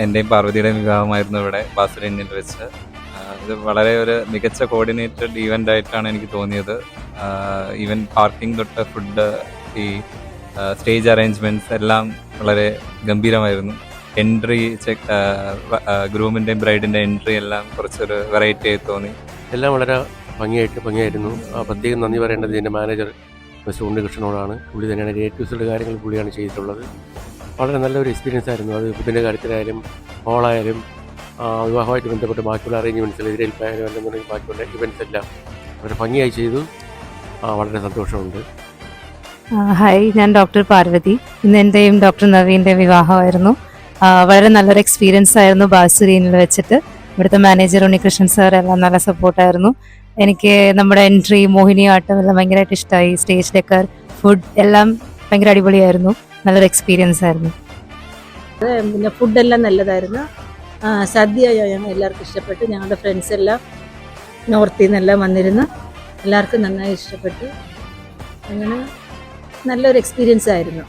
എൻ്റെയും പാർവതിയുടെയും വിവാഹമായിരുന്നു ഇവിടെ ബാസുരേനിൽ വെച്ച്. ഇത് വളരെ ഒരു മികച്ച കോർഡിനേറ്റഡ് ഈവൻ്റ് ആയിട്ടാണ് എനിക്ക് തോന്നിയത്. ഈവൻ പാർക്കിംഗ് തൊട്ട് ഫുഡ്, ഈ സ്റ്റേജ് അറേഞ്ച്മെൻറ്റ്സ് എല്ലാം വളരെ ഗംഭീരമായിരുന്നു. എൻട്രി ചെക്ക്, ഗ്രൂമിൻ്റെയും ബ്രൈഡിൻ്റെ എൻട്രി എല്ലാം കുറച്ചൊരു വെറൈറ്റി ആയി തോന്നി. എല്ലാം വളരെ ഭംഗിയായിരുന്നു. പ്രത്യേകം നന്ദി പറയേണ്ടത് എൻ്റെ മാനേജർ മിസ്റ്റർ ഉണ്ണികൃഷ്ണനോടാണ്. പുള്ളി തന്നെയാണ് ഏറ്റവും കാര്യങ്ങൾ പുള്ളിയാണ് ചെയ്തിട്ടുള്ളത്. വളരെ നല്ലൊരു എക്സ്പീരിയൻസ് ആയിരുന്നു. അത് ഫുഡിൻ്റെ കാര്യത്തിലായാലും ഹോളായാലും വിവാഹമായിട്ട് ബന്ധപ്പെട്ട് ബാക്കിയുള്ള അറേഞ്ച്മെൻറ്റ്സ്, എതിരേൽപ്പായാലും എന്നുണ്ടെങ്കിൽ ബാക്കിയുള്ള ഇവൻറ്റ്സ് എല്ലാം വളരെ ഭംഗിയായി ചെയ്തു. വളരെ സന്തോഷമുണ്ട്. ഹായ്, ഞാൻ ഡോക്ടർ പാർവതി. ഇന്ന് എൻ്റെയും ഡോക്ടർ നവീൻ്റെയും വിവാഹമായിരുന്നു. വളരെ നല്ലൊരു എക്സ്പീരിയൻസ് ആയിരുന്നു ബാസുരീനിൽ വെച്ചിട്ട്. ഇവിടുത്തെ മാനേജർ ഉണ്ണികൃഷ്ണൻ സാർ എല്ലാം നല്ല സപ്പോർട്ടായിരുന്നു. എനിക്ക് നമ്മുടെ എൻട്രി, മോഹിനിയാട്ടം എല്ലാം ഭയങ്കരമായിട്ട് ഇഷ്ടമായി. സ്റ്റേജ് ഡെക്കർ, ഫുഡ് എല്ലാം ഭയങ്കര അടിപൊളിയായിരുന്നു. നല്ലൊരു എക്സ്പീരിയൻസ് ആയിരുന്നു. പിന്നെ ഫുഡെല്ലാം നല്ലതായിരുന്നു. സദ്യ ഞങ്ങൾ എല്ലാവർക്കും ഇഷ്ടപ്പെട്ടു. ഞങ്ങളുടെ ഫ്രണ്ട്സ് എല്ലാം നോർത്തിൽ നിന്നെല്ലാം വന്നിരുന്നു. എല്ലാവർക്കും നന്നായി ഇഷ്ടപ്പെട്ടു. അങ്ങനെ നല്ലൊരു എക്സ്പീരിയൻസ് ആയിരുന്നു.